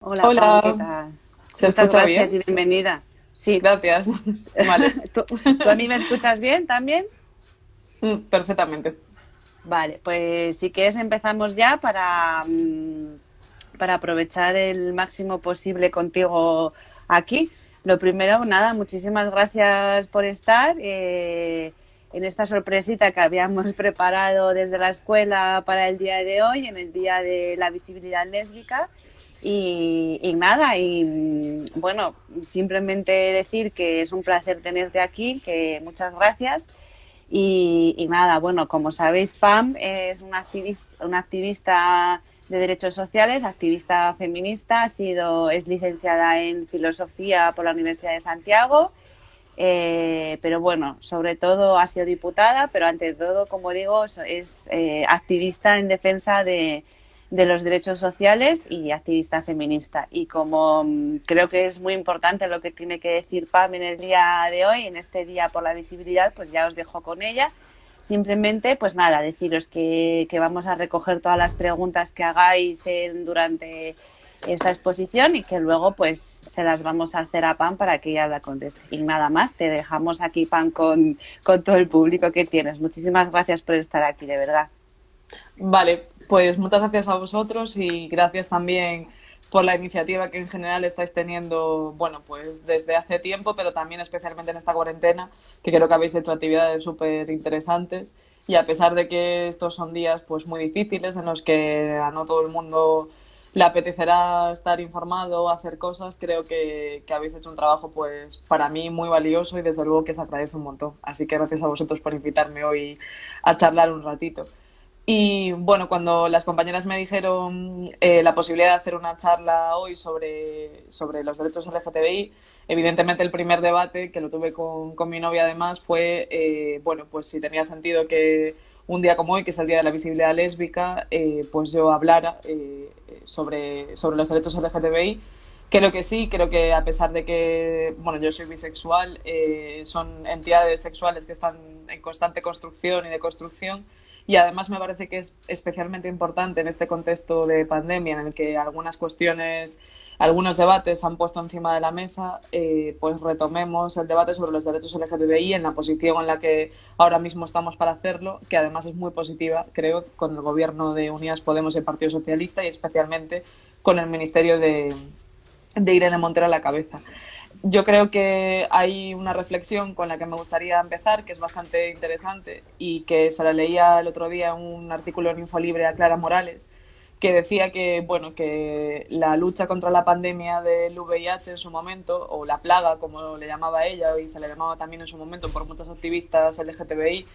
Hola Pam, ¿qué Hola, tal? ¿se Muchas escucha gracias bien? y bienvenida. Sí, Gracias. Vale. ¿tú a mí me escuchas bien también? Perfectamente. Vale, pues si quieres empezamos ya para aprovechar el máximo posible contigo aquí. Lo primero, nada, muchísimas gracias por estar en esta sorpresita que habíamos preparado desde la escuela para el día de hoy, en el Día de la Visibilidad Lésbica. Y nada, bueno, simplemente decir que es un placer tenerte aquí, que muchas gracias. Y nada, bueno, como sabéis, Pam es una activista de derechos sociales, activista feminista, es licenciada en filosofía por la Universidad de Santiago, pero bueno, sobre todo ha sido diputada, pero ante todo, como digo, es activista en defensa de los derechos sociales y activista feminista. Y como creo que es muy importante lo que tiene que decir Pam en el día de hoy, en este día por la visibilidad, pues ya os dejo con ella. Simplemente, pues nada, deciros que vamos a recoger todas las preguntas que hagáis durante esta exposición y que luego pues se las vamos a hacer a Pam para que ella la conteste. Y nada más, te dejamos aquí, Pam, con todo el público que tienes. Muchísimas gracias por estar aquí, de verdad. Vale, pues muchas gracias a vosotros y gracias también por la iniciativa que en general estáis teniendo, bueno, pues desde hace tiempo, pero también especialmente en esta cuarentena, que creo que habéis hecho actividades súper interesantes y a pesar de que estos son días pues muy difíciles en los que a no todo el mundo le apetecerá estar informado, hacer cosas, creo que habéis hecho un trabajo pues para mí muy valioso y desde luego que se agradece un montón. Así que gracias a vosotros por invitarme hoy a charlar un ratito. Y bueno, cuando las compañeras me dijeron la posibilidad de hacer una charla hoy sobre los derechos LGTBI, evidentemente el primer debate, que lo tuve con mi novia además, fue, bueno, pues si tenía sentido que un día como hoy, que es el Día de la Visibilidad Lésbica, pues yo hablara sobre los derechos LGTBI. Creo que sí, creo que a pesar de que, bueno, yo soy bisexual, son entidades sexuales que están en constante construcción y deconstrucción y además me parece que es especialmente importante en este contexto de pandemia en el que algunas cuestiones, algunos debates se han puesto encima de la mesa, pues retomemos el debate sobre los derechos LGTBI en la posición en la que ahora mismo estamos para hacerlo, que además es muy positiva, creo, con el gobierno de Unidas Podemos y el Partido Socialista y especialmente con el Ministerio de Irene Montero a la cabeza. Yo creo que hay una reflexión con la que me gustaría empezar, que es bastante interesante y que se la leía el otro día en un artículo en Infolibre a Clara Morales, que decía que, bueno, que la lucha contra la pandemia del VIH en su momento, o la plaga, como le llamaba ella, y se le llamaba también en su momento por muchas activistas LGTBI,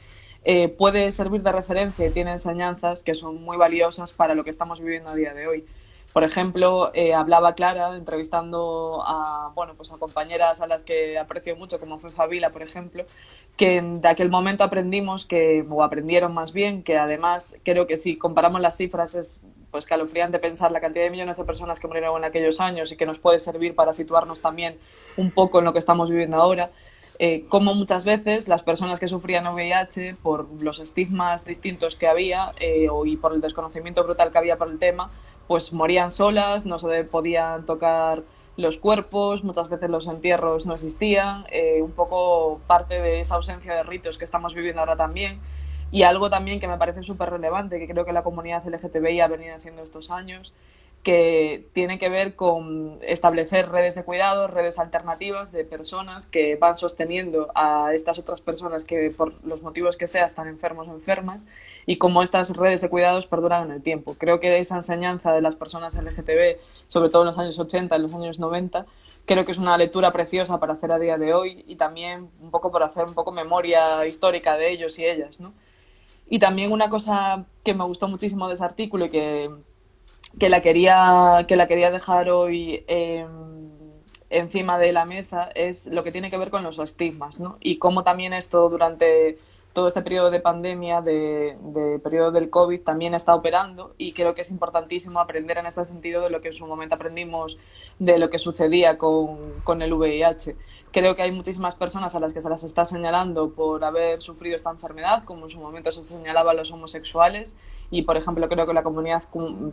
puede servir de referencia y tiene enseñanzas que son muy valiosas para lo que estamos viviendo a día de hoy. Por ejemplo, hablaba Clara entrevistando a, bueno, pues a compañeras a las que aprecio mucho, como fue Fabila, por ejemplo, que de aquel momento aprendimos que, o aprendieron más bien, que además creo que si comparamos las cifras es pues escalofriante pensar la cantidad de millones de personas que murieron en aquellos años y que nos puede servir para situarnos también un poco en lo que estamos viviendo ahora. Como muchas veces las personas que sufrían VIH, por los estigmas distintos que había y por el desconocimiento brutal que había por el tema, pues morían solas, no se podían tocar los cuerpos, muchas veces los entierros no existían, un poco parte de esa ausencia de ritos que estamos viviendo ahora también. Y algo también que me parece súper relevante, que creo que la comunidad LGTBI ha venido haciendo estos años, que tiene que ver con establecer redes de cuidados, redes alternativas de personas que van sosteniendo a estas otras personas que por los motivos que sea están enfermos o enfermas y cómo estas redes de cuidados perduran en el tiempo. Creo que esa enseñanza de las personas LGTB, sobre todo en los años 80, en los años 90, creo que es una lectura preciosa para hacer a día de hoy y también un poco para hacer un poco memoria histórica de ellos y ellas, ¿no? Y también una cosa que me gustó muchísimo de ese artículo y que la quería dejar hoy encima de la mesa es lo que tiene que ver con los estigmas, ¿no? Y cómo también esto durante todo este periodo de pandemia, de periodo del COVID, también está operando, y creo que es importantísimo aprender en este sentido de lo que en su momento aprendimos de lo que sucedía con el VIH. Creo que hay muchísimas personas a las que se las está señalando por haber sufrido esta enfermedad, como en su momento se señalaba a los homosexuales, y por ejemplo creo que la comunidad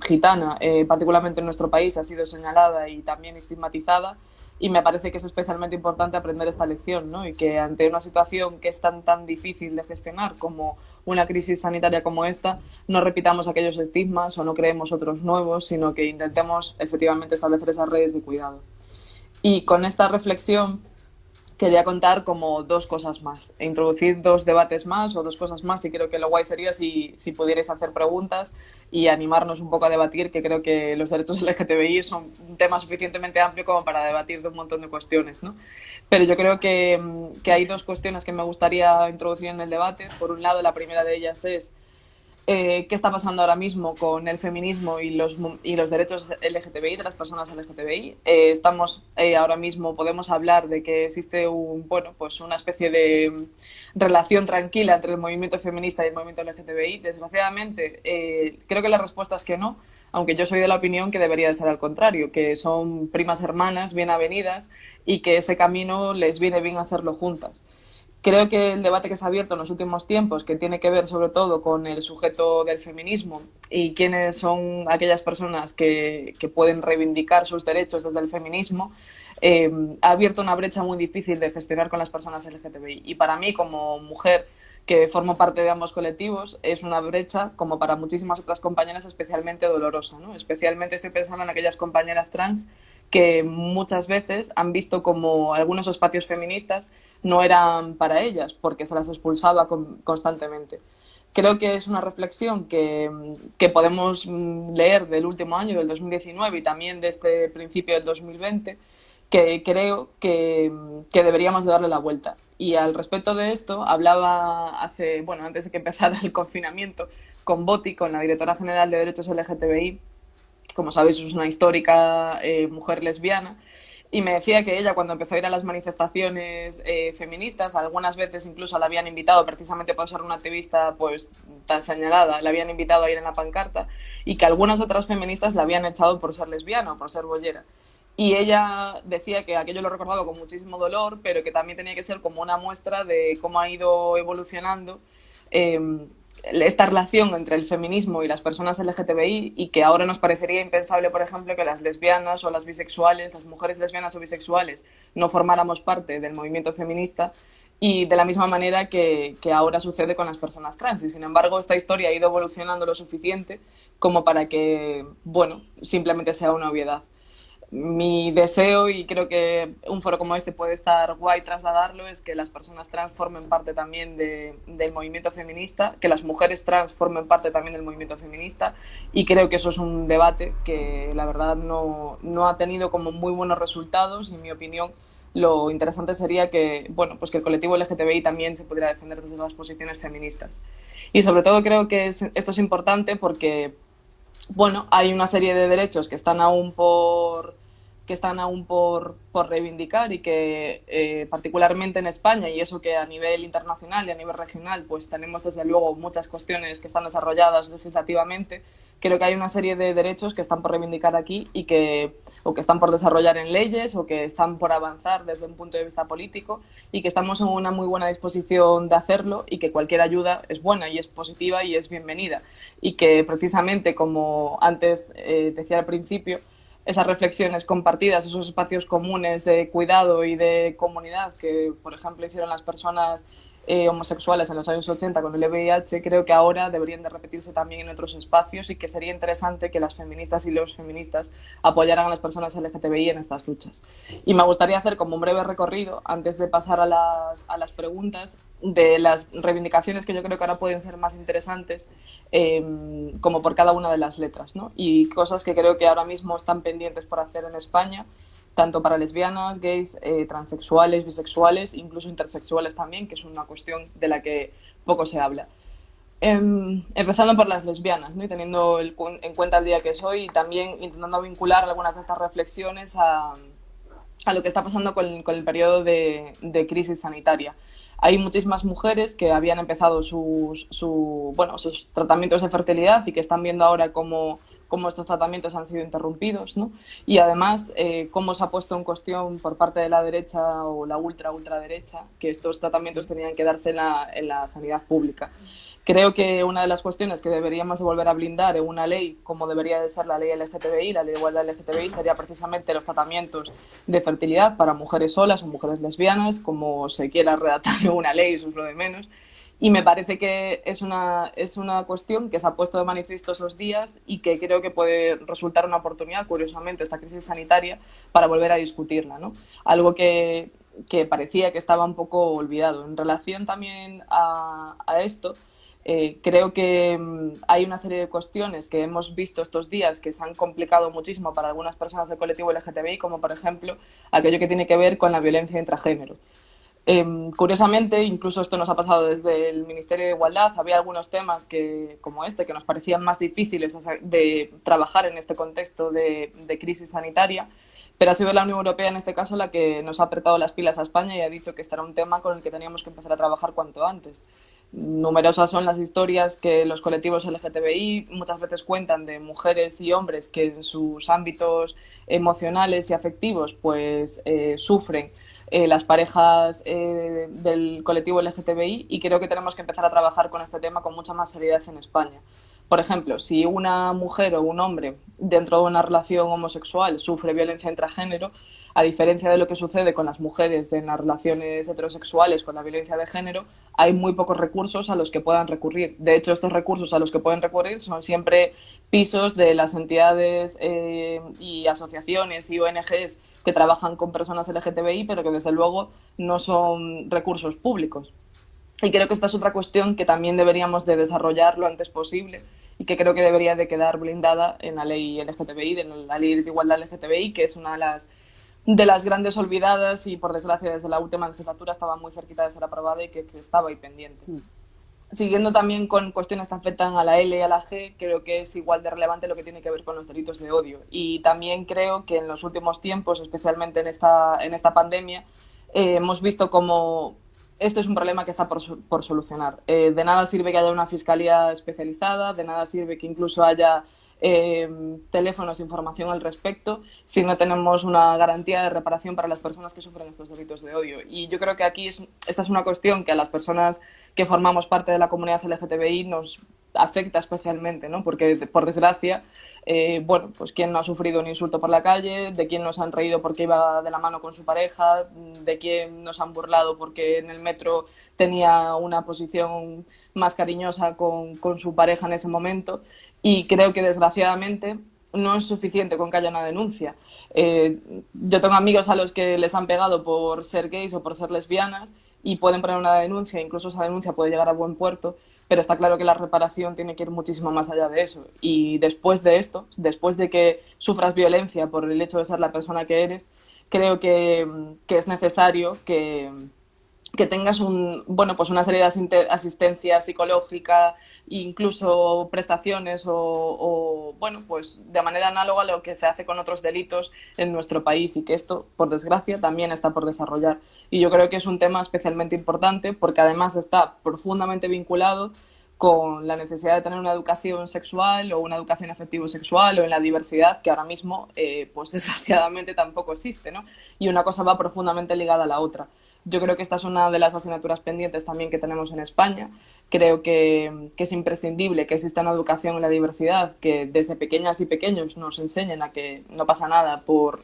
gitana, particularmente en nuestro país, ha sido señalada y también estigmatizada, y me parece que es especialmente importante aprender esta lección, ¿no? Y que ante una situación que es tan difícil de gestionar como una crisis sanitaria como esta, no repitamos aquellos estigmas o no creemos otros nuevos, sino que intentemos efectivamente establecer esas redes de cuidado. Y con esta reflexión quería contar como dos cosas más, e introducir dos debates más o dos cosas más, y creo que lo guay sería si pudierais hacer preguntas y animarnos un poco a debatir, que creo que los derechos LGTBI son un tema suficientemente amplio como para debatir de un montón de cuestiones, ¿no? Pero yo creo que hay dos cuestiones que me gustaría introducir en el debate. Por un lado, la primera de ellas es qué está pasando ahora mismo con el feminismo y los derechos LGTBI, de las personas LGTBI. Estamos ahora mismo, podemos hablar de que existe pues una especie de relación tranquila entre el movimiento feminista y el movimiento LGTBI. Desgraciadamente, creo que la respuesta es que no, aunque yo soy de la opinión que debería de ser al contrario, que son primas hermanas, bien avenidas, y que ese camino les viene bien hacerlo juntas. Creo que el debate que se ha abierto en los últimos tiempos, que tiene que ver sobre todo con el sujeto del feminismo y quiénes son aquellas personas que pueden reivindicar sus derechos desde el feminismo, ha abierto una brecha muy difícil de gestionar con las personas LGTBI. Y para mí, como mujer que formo parte de ambos colectivos, es una brecha, como para muchísimas otras compañeras, especialmente dolorosa, ¿no? Especialmente estoy pensando en aquellas compañeras trans que muchas veces han visto como algunos espacios feministas no eran para ellas, porque se las expulsaba constantemente. Creo que es una reflexión que podemos leer del último año, del 2019, y también de este principio del 2020, que creo que deberíamos de darle la vuelta. Y al respecto de esto, hablaba antes de que empezara el confinamiento, con Boti, con la directora general de Derechos LGTBI, que como sabéis es una histórica mujer lesbiana, y me decía que ella, cuando empezó a ir a las manifestaciones feministas, algunas veces incluso la habían invitado, precisamente por ser una activista pues tan señalada, la habían invitado a ir en la pancarta, y que algunas otras feministas la habían echado por ser lesbiana o por ser bollera. Y ella decía que aquello lo recordaba con muchísimo dolor, pero que también tenía que ser como una muestra de cómo ha ido evolucionando esta relación entre el feminismo y las personas LGTBI, y que ahora nos parecería impensable, por ejemplo, que las lesbianas o las bisexuales, las mujeres lesbianas o bisexuales, no formáramos parte del movimiento feminista, y de la misma manera que ahora sucede con las personas trans. Y sin embargo, esta historia ha ido evolucionando lo suficiente como para que, simplemente sea una obviedad. Mi deseo, y creo que un foro como este puede estar guay trasladarlo, es que las personas trans formen parte también del movimiento feminista, que las mujeres trans formen parte también del movimiento feminista, y creo que eso es un debate que la verdad no ha tenido como muy buenos resultados. Y en mi opinión, lo interesante sería que, pues que el colectivo LGTBI también se pudiera defender desde las posiciones feministas. Y sobre todo creo que esto es importante porque hay una serie de derechos que están aún por reivindicar, y que particularmente en España, y eso que a nivel internacional y a nivel regional pues tenemos desde luego muchas cuestiones que están desarrolladas legislativamente. Creo que hay una serie de derechos que están por reivindicar aquí y o que están por desarrollar en leyes, o que están por avanzar desde un punto de vista político, y que estamos en una muy buena disposición de hacerlo, y que cualquier ayuda es buena y es positiva y es bienvenida, y que precisamente, como antes decía al principio, esas reflexiones compartidas, esos espacios comunes de cuidado y de comunidad que, por ejemplo, hicieron las personas homosexuales en los años 80 con el VIH, creo que ahora deberían de repetirse también en otros espacios, y que sería interesante que las feministas y los feministas apoyaran a las personas LGTBI en estas luchas. Y me gustaría hacer como un breve recorrido, antes de pasar a las preguntas, de las reivindicaciones que yo creo que ahora pueden ser más interesantes, como por cada una de las letras, ¿no? Y cosas que creo que ahora mismo están pendientes por hacer en España, tanto para lesbianas, gays, transexuales, bisexuales, incluso intersexuales también, que es una cuestión de la que poco se habla. Empezando por las lesbianas, ¿no? Y teniendo en cuenta el día que es hoy, y también intentando vincular algunas de estas reflexiones a lo que está pasando con el periodo de crisis sanitaria. hay muchísimas mujeres que habían empezado bueno, sus tratamientos de fertilidad y que están viendo ahora cómo estos tratamientos han sido interrumpidos, ¿no? Y además, cómo se ha puesto en cuestión por parte de la derecha o la ultraderecha que estos tratamientos tenían que darse en la sanidad pública. Creo que una de las cuestiones que deberíamos volver a blindar en una ley, como debería de ser la ley LGTBI, la ley de igualdad LGTBI, sería precisamente los tratamientos de fertilidad para mujeres solas o mujeres lesbianas, como se quiera redactar en una ley, eso es lo de menos. Y me parece que es una cuestión que se ha puesto de manifiesto esos días y que creo que puede resultar una oportunidad, curiosamente, esta crisis sanitaria, para volver a discutirla, ¿no? Algo que parecía que estaba un poco olvidado. En relación también a esto, creo que hay una serie de cuestiones que hemos visto estos días que se han complicado muchísimo para algunas personas del colectivo LGTBI, como por ejemplo aquello que tiene que ver con la violencia intragénero. Curiosamente, incluso esto nos ha pasado desde el Ministerio de Igualdad, había algunos temas como este que nos parecían más difíciles de trabajar en este contexto de crisis sanitaria, pero ha sido la Unión Europea en este caso la que nos ha apretado las pilas a España y ha dicho que este era un tema con el que teníamos que empezar a trabajar cuanto antes. Numerosas son las historias que los colectivos LGTBI muchas veces cuentan de mujeres y hombres que en sus ámbitos emocionales y afectivos pues sufren las parejas del colectivo LGTBI, y creo que tenemos que empezar a trabajar con este tema con mucha más seriedad en España. Por ejemplo, si una mujer o un hombre dentro de una relación homosexual sufre violencia intragénero, a diferencia de lo que sucede con las mujeres en las relaciones heterosexuales con la violencia de género, hay muy pocos recursos a los que puedan recurrir. De hecho, estos recursos a los que pueden recurrir son siempre pisos de las entidades y asociaciones y ONGs que trabajan con personas LGTBI, pero que desde luego no son recursos públicos. Y creo que esta es otra cuestión que también deberíamos de desarrollar lo antes posible y que creo que debería de quedar blindada en la ley LGTBI, en la ley de igualdad LGTBI, que es una de las grandes olvidadas y, por desgracia, desde la última legislatura estaba muy cerquita de ser aprobada y que estaba ahí pendiente. Siguiendo también con cuestiones que afectan a la L y a la G, creo que es igual de relevante lo que tiene que ver con los delitos de odio. Y también creo que en los últimos tiempos, especialmente en esta pandemia, hemos visto como este es un problema que está por solucionar. De nada sirve que haya una fiscalía especializada, de nada sirve que incluso haya teléfonos de información al respecto si no tenemos una garantía de reparación para las personas que sufren estos delitos de odio. Y yo creo que aquí esta es una cuestión que a las personas que formamos parte de la comunidad LGTBI nos afecta especialmente, ¿no? Porque, por desgracia, bueno, pues quién no ha sufrido un insulto por la calle, de quién nos han reído porque iba de la mano con su pareja, de quién nos han burlado porque en el metro tenía una posición más cariñosa con su pareja en ese momento. Y creo que, desgraciadamente, no es suficiente con que haya una denuncia. Yo tengo amigos a los que les han pegado por ser gays o por ser lesbianas y pueden poner una denuncia, incluso esa denuncia puede llegar a buen puerto, pero está claro que la reparación tiene que ir muchísimo más allá de eso. Y después de esto, después de que sufras violencia por el hecho de ser la persona que eres, creo que es necesario que tengas pues una serie de asistencia psicológica, incluso prestaciones o bueno, pues de manera análoga a lo que se hace con otros delitos en nuestro país, y que esto, por desgracia, también está por desarrollar. Y yo creo que es un tema especialmente importante porque además está profundamente vinculado con la necesidad de tener una educación sexual o una educación afectivo-sexual o en la diversidad, que ahora mismo, pues desgraciadamente tampoco existe, ¿no? Y una cosa va profundamente ligada a la otra. Yo creo que esta es una de las asignaturas pendientes también que tenemos en España. Creo que es imprescindible que exista una educación en la diversidad, que desde pequeñas y pequeños nos enseñen a que no pasa nada por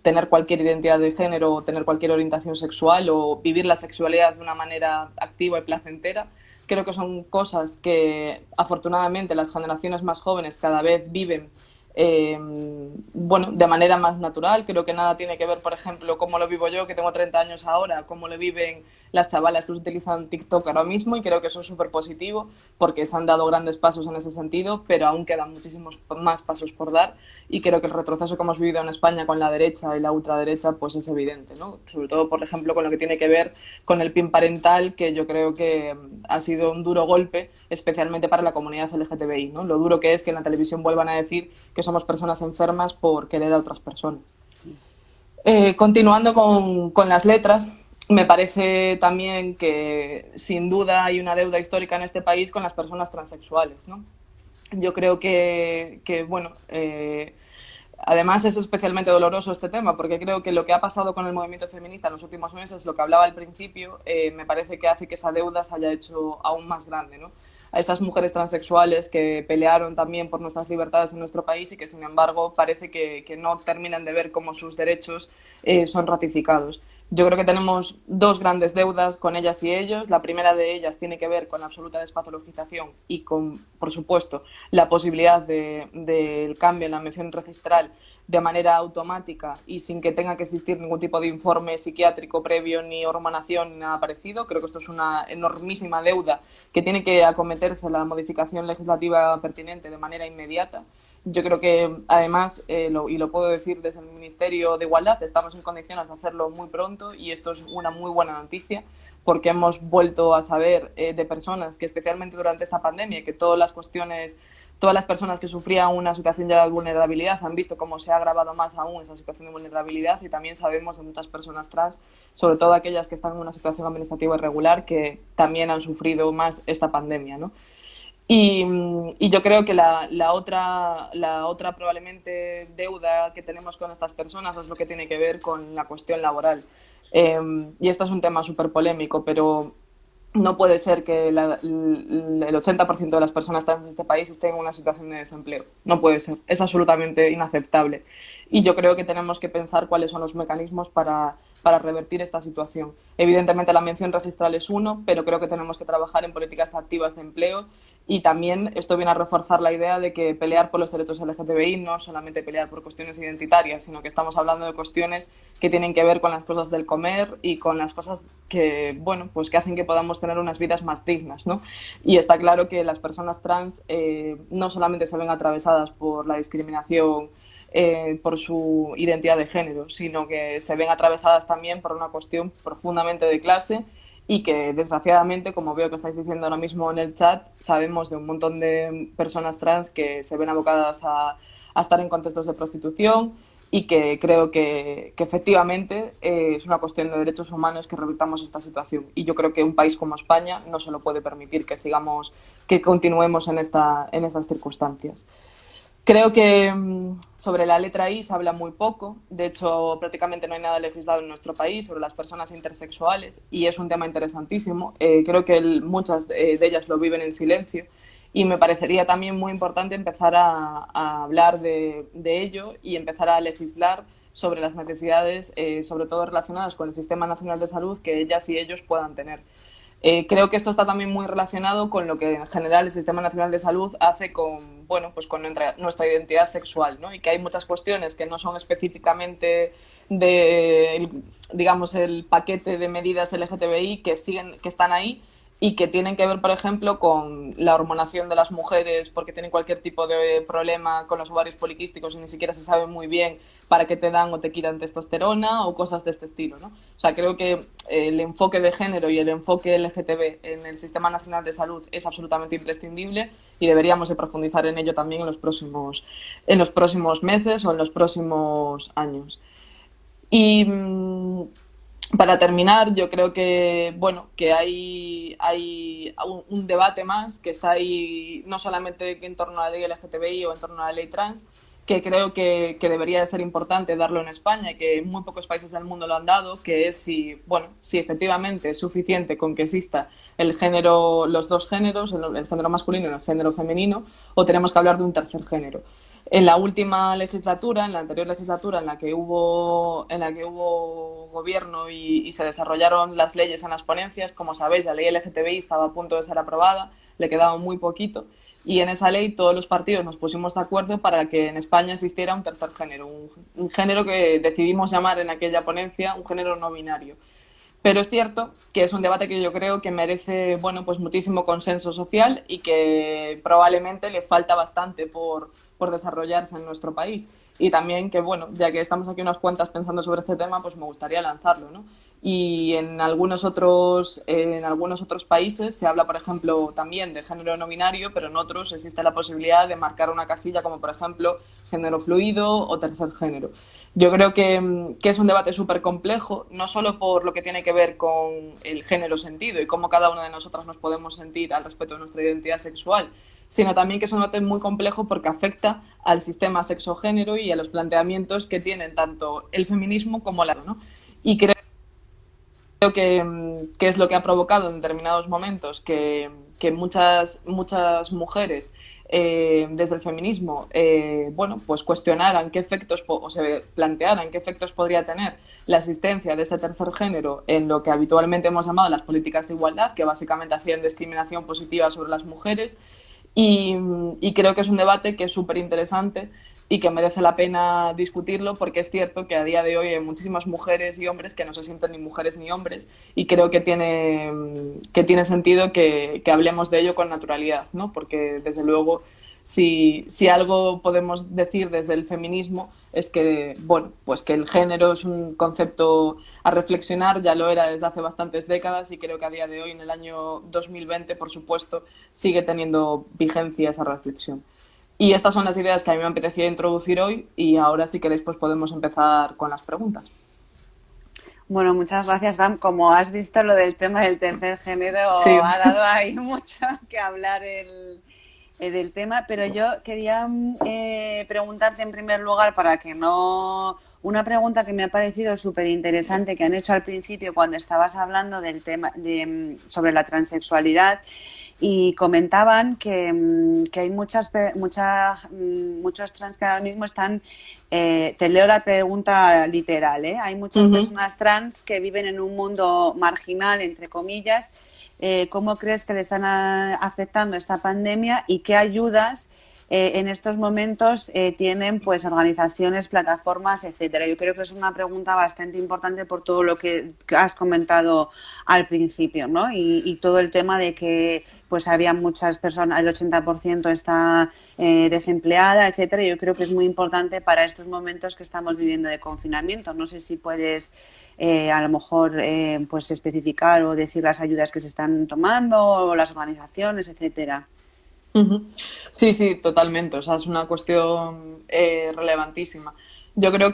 tener cualquier identidad de género o tener cualquier orientación sexual o vivir la sexualidad de una manera activa y placentera. Creo que son cosas que, afortunadamente, las generaciones más jóvenes cada vez viven bueno, de manera más natural. Creo que nada tiene que ver, por ejemplo, cómo lo vivo yo, que tengo 30 años ahora, cómo lo viven las chavalas que utilizan TikTok ahora mismo, y creo que eso es súper positivo porque se han dado grandes pasos en ese sentido, pero aún quedan muchísimos más pasos por dar, y creo que el retroceso que hemos vivido en España con la derecha y la ultraderecha pues es evidente, ¿no? Sobre todo, por ejemplo, con lo que tiene que ver con el PIN parental, que yo creo que ha sido un duro golpe, especialmente para la comunidad LGTBI, ¿no? Lo duro que es que en la televisión vuelvan a decir que somos personas enfermas por querer a otras personas. Continuando con las letras, me parece también que sin duda hay una deuda histórica en este país con las personas transexuales, ¿no? Yo creo que bueno, además es especialmente doloroso este tema porque creo que lo que ha pasado con el movimiento feminista en los últimos meses, lo que hablaba al principio, me parece que hace que esa deuda se haya hecho aún más grande, ¿no? A esas mujeres transexuales que pelearon también por nuestras libertades en nuestro país y que, sin embargo, parece que no terminan de ver cómo sus derechos son ratificados. Yo creo que tenemos dos grandes deudas con ellas y ellos. La primera de ellas tiene que ver con la absoluta despatologización y con, por supuesto, la posibilidad del cambio en la mención registral de manera automática y sin que tenga que existir ningún tipo de informe psiquiátrico previo, ni hormonación, ni nada parecido. Creo que esto es una enormísima deuda que tiene que acometerse la modificación legislativa pertinente de manera inmediata. Yo creo que, además, y lo puedo decir desde el Ministerio de Igualdad, estamos en condiciones de hacerlo muy pronto y esto es una muy buena noticia porque hemos vuelto a saber de personas que, especialmente durante esta pandemia, que todas las personas que sufrían una situación ya de vulnerabilidad han visto cómo se ha agravado más aún esa situación de vulnerabilidad, y también sabemos de muchas personas trans, sobre todo aquellas que están en una situación administrativa irregular, que también han sufrido más esta pandemia, ¿no? Y yo creo que la otra probablemente deuda que tenemos con estas personas es lo que tiene que ver con la cuestión laboral. Y esto es un tema súper polémico, pero no puede ser que el 80% de las personas trans de este país estén en una situación de desempleo. No puede ser. Es absolutamente inaceptable. Y yo creo que tenemos que pensar cuáles son los mecanismos para revertir esta situación. Evidentemente la mención registral es uno, pero creo que tenemos que trabajar en políticas activas de empleo, y también esto viene a reforzar la idea de que pelear por los derechos LGTBI no es solamente pelear por cuestiones identitarias, sino que estamos hablando de cuestiones que tienen que ver con las cosas del comer y con las cosas que, bueno, pues que hacen que podamos tener unas vidas más dignas, ¿no? Y está claro que las personas trans no solamente se ven atravesadas por la discriminación por su identidad de género, sino que se ven atravesadas también por una cuestión profundamente de clase, y que, desgraciadamente, como veo que estáis diciendo ahora mismo en el chat, sabemos de un montón de personas trans que se ven abocadas a estar en contextos de prostitución, y que creo que efectivamente es una cuestión de derechos humanos que revirtamos esta situación. Y yo creo que un país como España no se lo puede permitir que continuemos en estas circunstancias. Creo que sobre la letra I se habla muy poco. De hecho, prácticamente no hay nada legislado en nuestro país sobre las personas intersexuales, y es un tema interesantísimo. Creo que muchas de ellas lo viven en silencio, y me parecería también muy importante empezar a hablar de ello y empezar a legislar sobre las necesidades, sobre todo relacionadas con el Sistema Nacional de Salud, que ellas y ellos puedan tener. Creo que esto está también muy relacionado con lo que en general el Sistema Nacional de Salud hace con, bueno, pues con nuestra identidad sexual, ¿no? Y que hay muchas cuestiones que no son específicamente digamos, el paquete de medidas LGTBI que están ahí, y que tienen que ver, por ejemplo, con la hormonación de las mujeres porque tienen cualquier tipo de problema con los ovarios poliquísticos y ni siquiera se sabe muy bien para qué te dan o te quitan testosterona o cosas de este estilo, ¿no? O sea, creo que el enfoque de género y el enfoque LGTB en el Sistema Nacional de Salud es absolutamente imprescindible, y deberíamos de profundizar en ello también en los próximos meses o en los próximos años. Y para terminar, yo creo que, bueno, que hay un debate más que está ahí, no solamente en torno a la ley LGTBI o en torno a la ley trans, que creo que debería de ser importante darlo en España, y que muy pocos países del mundo lo han dado, que es si efectivamente es suficiente con que exista los dos géneros, el género masculino y el género femenino, o tenemos que hablar de un tercer género. En la última legislatura, en la anterior legislatura, en la que hubo gobierno y se desarrollaron las leyes en las ponencias, como sabéis, la ley LGTBI estaba a punto de ser aprobada, le quedaba muy poquito, y en esa ley todos los partidos nos pusimos de acuerdo para que en España existiera un tercer género, un género que decidimos llamar en aquella ponencia un género no binario. Pero es cierto que es un debate que yo creo que merece, bueno, pues muchísimo consenso social, y que probablemente le falta bastante por por desarrollarse en nuestro país. Y también que, bueno, ya que estamos aquí unas cuantas pensando sobre este tema, pues me gustaría lanzarlo, ¿no? Y en algunos otros países se habla, por ejemplo, también de género no binario, pero en otros existe la posibilidad de marcar una casilla como, por ejemplo, género fluido o tercer género. Yo creo que es un debate súper complejo, no solo por lo que tiene que ver con el género sentido y cómo cada una de nosotras nos podemos sentir al respecto de nuestra identidad sexual, sino también que es un debate muy complejo porque afecta al sistema sexo-género y a los planteamientos que tienen tanto el feminismo como la, ¿no? Y creo que es lo que ha provocado en determinados momentos que muchas mujeres desde el feminismo bueno, pues cuestionaran qué efectos o se plantearan qué efectos podría tener la existencia de este tercer género en lo que habitualmente hemos llamado las políticas de igualdad, que básicamente hacían discriminación positiva sobre las mujeres. Y creo que es un debate que es súper interesante y que merece la pena discutirlo, porque es cierto que a día de hoy hay muchísimas mujeres y hombres que no se sienten ni mujeres ni hombres, y creo que tiene sentido que hablemos de ello con naturalidad, ¿no? Porque desde luego si algo podemos decir desde el feminismo es que, bueno, pues que el género es un concepto a reflexionar, ya lo era desde hace bastantes décadas, y creo que a día de hoy, en el año 2020, por supuesto, sigue teniendo vigencia esa reflexión. Y estas son las ideas que a mí me apetecía introducir hoy, y ahora, si queréis, pues podemos empezar con las preguntas. Bueno, muchas gracias, Vam. Como has visto, lo del tema del tercer género Sí. ha dado ahí mucho que hablar del tema, pero yo quería preguntarte en primer lugar, para que no... Una pregunta que me ha parecido súper interesante que han hecho al principio cuando estabas hablando del tema sobre la transexualidad, y comentaban que hay muchos trans que ahora mismo están, te leo la pregunta literal, hay muchas personas trans que viven en un mundo marginal, entre comillas. ¿Cómo crees que le están afectando esta pandemia y qué ayudas en estos momentos tienen pues organizaciones, plataformas, etcétera? Yo creo que es una pregunta bastante importante por todo lo que has comentado al principio, ¿no? Y todo el tema de que pues había muchas personas, el 80% está desempleada, etcétera. Yo creo que es muy importante para estos momentos que estamos viviendo de confinamiento. No sé si puedes a lo mejor pues especificar o decir las ayudas que se están tomando o las organizaciones, etcétera. Sí, sí, totalmente. O sea, es una cuestión relevantísima. Yo creo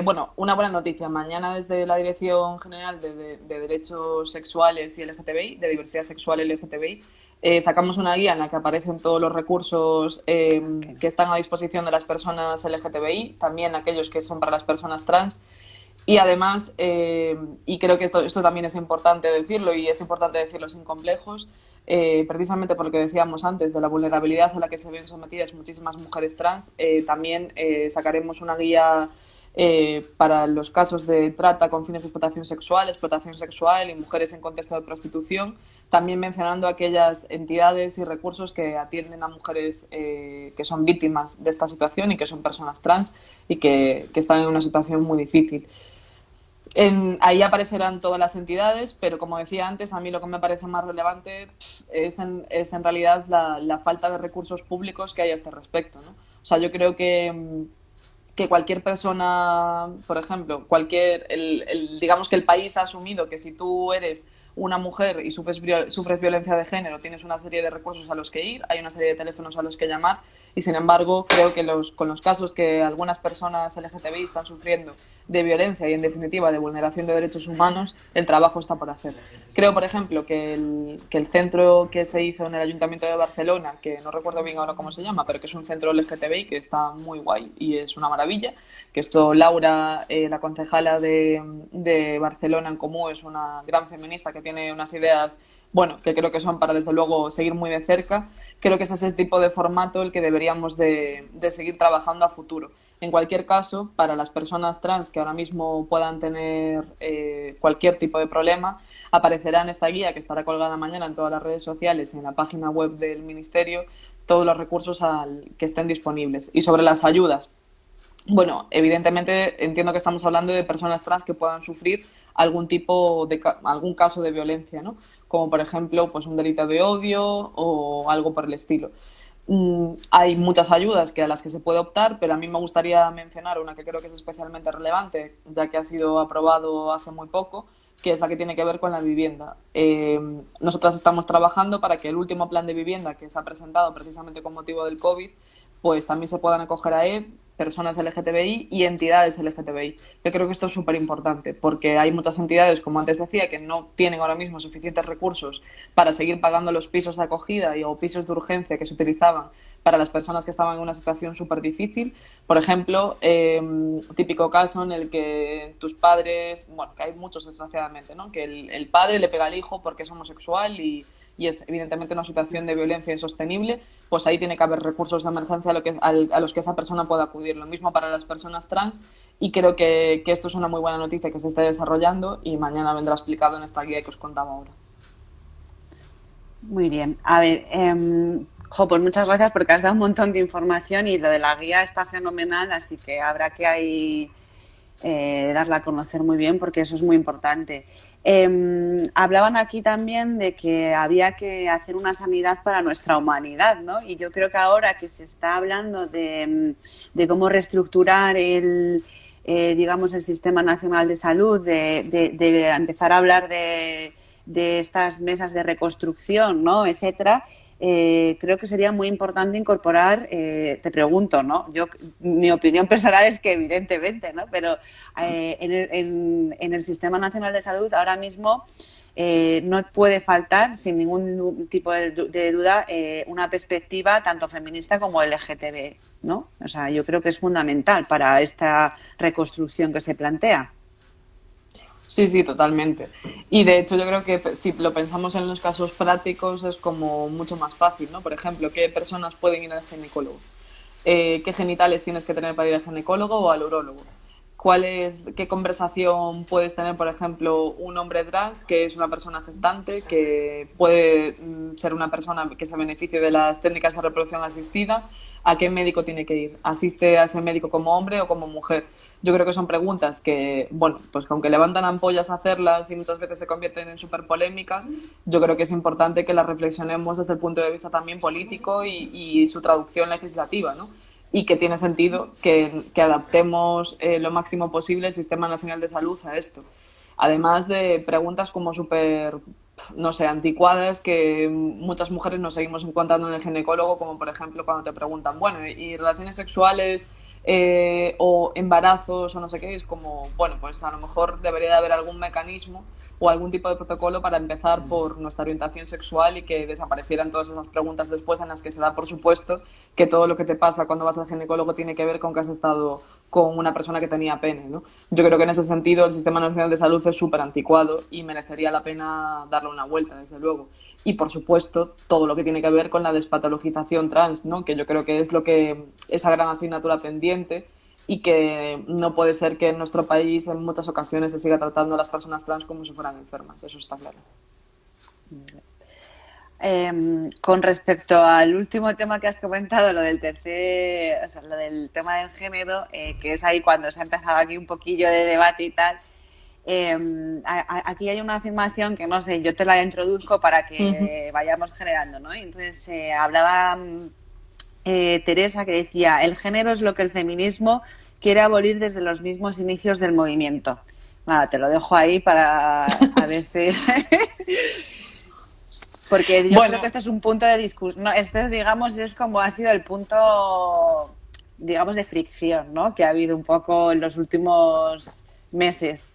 bueno, una buena noticia. Mañana, desde la Dirección General de Derechos Sexuales y LGTBI, de Diversidad Sexual y LGTBI, sacamos una guía en la que aparecen todos los recursos que están a disposición de las personas LGTBI, también aquellos que son para las personas trans. Y además, y creo que esto también es importante decirlo, y es importante decirlo sin complejos, precisamente por lo que decíamos antes de la vulnerabilidad a la que se ven sometidas muchísimas mujeres trans, también sacaremos una guía para los casos de trata con fines de explotación sexual y mujeres en contexto de prostitución, también mencionando aquellas entidades y recursos que atienden a mujeres que son víctimas de esta situación y que son personas trans y que están en una situación muy difícil. Ahí aparecerán todas las entidades, pero como decía antes, a mí lo que me parece más relevante es en realidad la falta de recursos públicos que hay a este respecto, ¿no? O sea, yo creo que cualquier persona, por ejemplo, digamos que el país ha asumido que si tú eres una mujer y sufres violencia de género, tienes una serie de recursos a los que ir, hay una serie de teléfonos a los que llamar, y sin embargo creo que con los casos que algunas personas LGTBI están sufriendo de violencia y, en definitiva, de vulneración de derechos humanos, el trabajo está por hacer. Creo, por ejemplo, que el centro que se hizo en el Ayuntamiento de Barcelona, que no recuerdo bien ahora cómo se llama, pero que es un centro LGTBI que está muy guay y es una maravilla, que esto Laura, la concejala de Barcelona en Comú, es una gran feminista que tiene unas ideas, bueno, que creo que son para, desde luego, seguir muy de cerca. Creo que es ese tipo de formato el que deberíamos de seguir trabajando a futuro. En cualquier caso, para las personas trans que ahora mismo puedan tener cualquier tipo de problema, aparecerá en esta guía, que estará colgada mañana en todas las redes sociales y en la página web del Ministerio, todos los recursos que estén disponibles. Y sobre las ayudas, bueno, evidentemente entiendo que estamos hablando de personas trans que puedan sufrir algún caso de violencia, ¿no? Como por ejemplo pues un delito de odio o algo por el estilo. hay muchas ayudas a las que se puede optar, pero a mí me gustaría mencionar una que creo que es especialmente relevante, ya que ha sido aprobado hace muy poco, que es la que tiene que ver con la vivienda. Nosotras estamos trabajando para que el último plan de vivienda que se ha presentado precisamente con motivo del COVID, pues también se puedan acoger a él personas LGTBI y entidades LGTBI. Yo creo que esto es súper importante porque hay muchas entidades, como antes decía, que no tienen ahora mismo suficientes recursos para seguir pagando los pisos de acogida o pisos de urgencia que se utilizaban para las personas que estaban en una situación súper difícil. Por ejemplo, típico caso en el que tus padres, bueno, que hay muchos desgraciadamente, ¿no? Que el padre le pega al hijo porque es homosexual y es evidentemente una situación de violencia insostenible, pues ahí tiene que haber recursos de emergencia a los que esa persona pueda acudir. Lo mismo para las personas trans y creo que esto es una muy buena noticia que se esté desarrollando y mañana vendrá explicado en esta guía que os contaba ahora. Muy bien. A ver, pues muchas gracias porque has dado un montón de información y lo de la guía está fenomenal, así que habrá que ahí darla a conocer muy bien porque eso es muy importante. Hablaban aquí también de que había que hacer una sanidad para nuestra humanidad, ¿no? Y yo creo que ahora que se está hablando de cómo reestructurar digamos, el Sistema Nacional de Salud, de empezar a hablar de estas mesas de reconstrucción, ¿no? Etcétera. Creo que sería muy importante incorporar, te pregunto, ¿no? Mi opinión personal es que evidentemente, ¿no? Pero en el Sistema Nacional de Salud ahora mismo no puede faltar, sin ningún tipo de duda, una perspectiva tanto feminista como LGTB, ¿no? O sea, yo creo que es fundamental para esta reconstrucción que se plantea. Sí, sí, totalmente. Y de hecho yo creo que si lo pensamos en los casos prácticos es como mucho más fácil, ¿no? Por ejemplo, ¿qué personas pueden ir al ginecólogo? ¿Qué genitales tienes que tener para ir al ginecólogo o al urólogo? ¿Qué conversación puedes tener, por ejemplo, un hombre trans que es una persona gestante, que puede ser una persona que se beneficie de las técnicas de reproducción asistida? ¿A qué médico tiene que ir? ¿Asiste a ese médico como hombre o como mujer? Yo creo que son preguntas que, bueno, pues que aunque levantan ampollas hacerlas y muchas veces se convierten en súper polémicas, yo creo que es importante que las reflexionemos desde el punto de vista también político y su traducción legislativa, ¿no? Y que tiene sentido que adaptemos lo máximo posible el Sistema Nacional de Salud a esto. Además de preguntas como súper, no sé, anticuadas que muchas mujeres nos seguimos encontrando en el ginecólogo, como por ejemplo cuando te preguntan, bueno, ¿y relaciones sexuales o embarazos o no sé qué? Es como, bueno, pues a lo mejor debería de haber algún mecanismo o algún tipo de protocolo para empezar por nuestra orientación sexual y que desaparecieran todas esas preguntas después en las que se da por supuesto que todo lo que te pasa cuando vas al ginecólogo tiene que ver con que has estado con una persona que tenía pene, ¿no? Yo creo que en ese sentido el Sistema Nacional de Salud es súper anticuado y merecería la pena darle una vuelta, desde luego. Y, por supuesto, todo lo que tiene que ver con la despatologización trans, ¿no? Que yo creo que es esa gran asignatura pendiente y que no puede ser que en nuestro país en muchas ocasiones se siga tratando a las personas trans como si fueran enfermas, eso está claro. Con respecto al último tema que has comentado, lo del lo del tema del género, que es ahí cuando se ha empezado aquí un poquillo de debate y tal, aquí hay una afirmación que no sé, yo te la introduzco para que vayamos generando, ¿no? Y entonces hablaba Teresa que decía, el género es lo que el feminismo quiere abolir desde los mismos inicios del movimiento. Nada, te lo dejo ahí para a ver si... Porque yo creo que este es un punto de discusión. No, este, digamos, es como ha sido el punto, digamos, de fricción, ¿no? Que ha habido un poco en los últimos meses.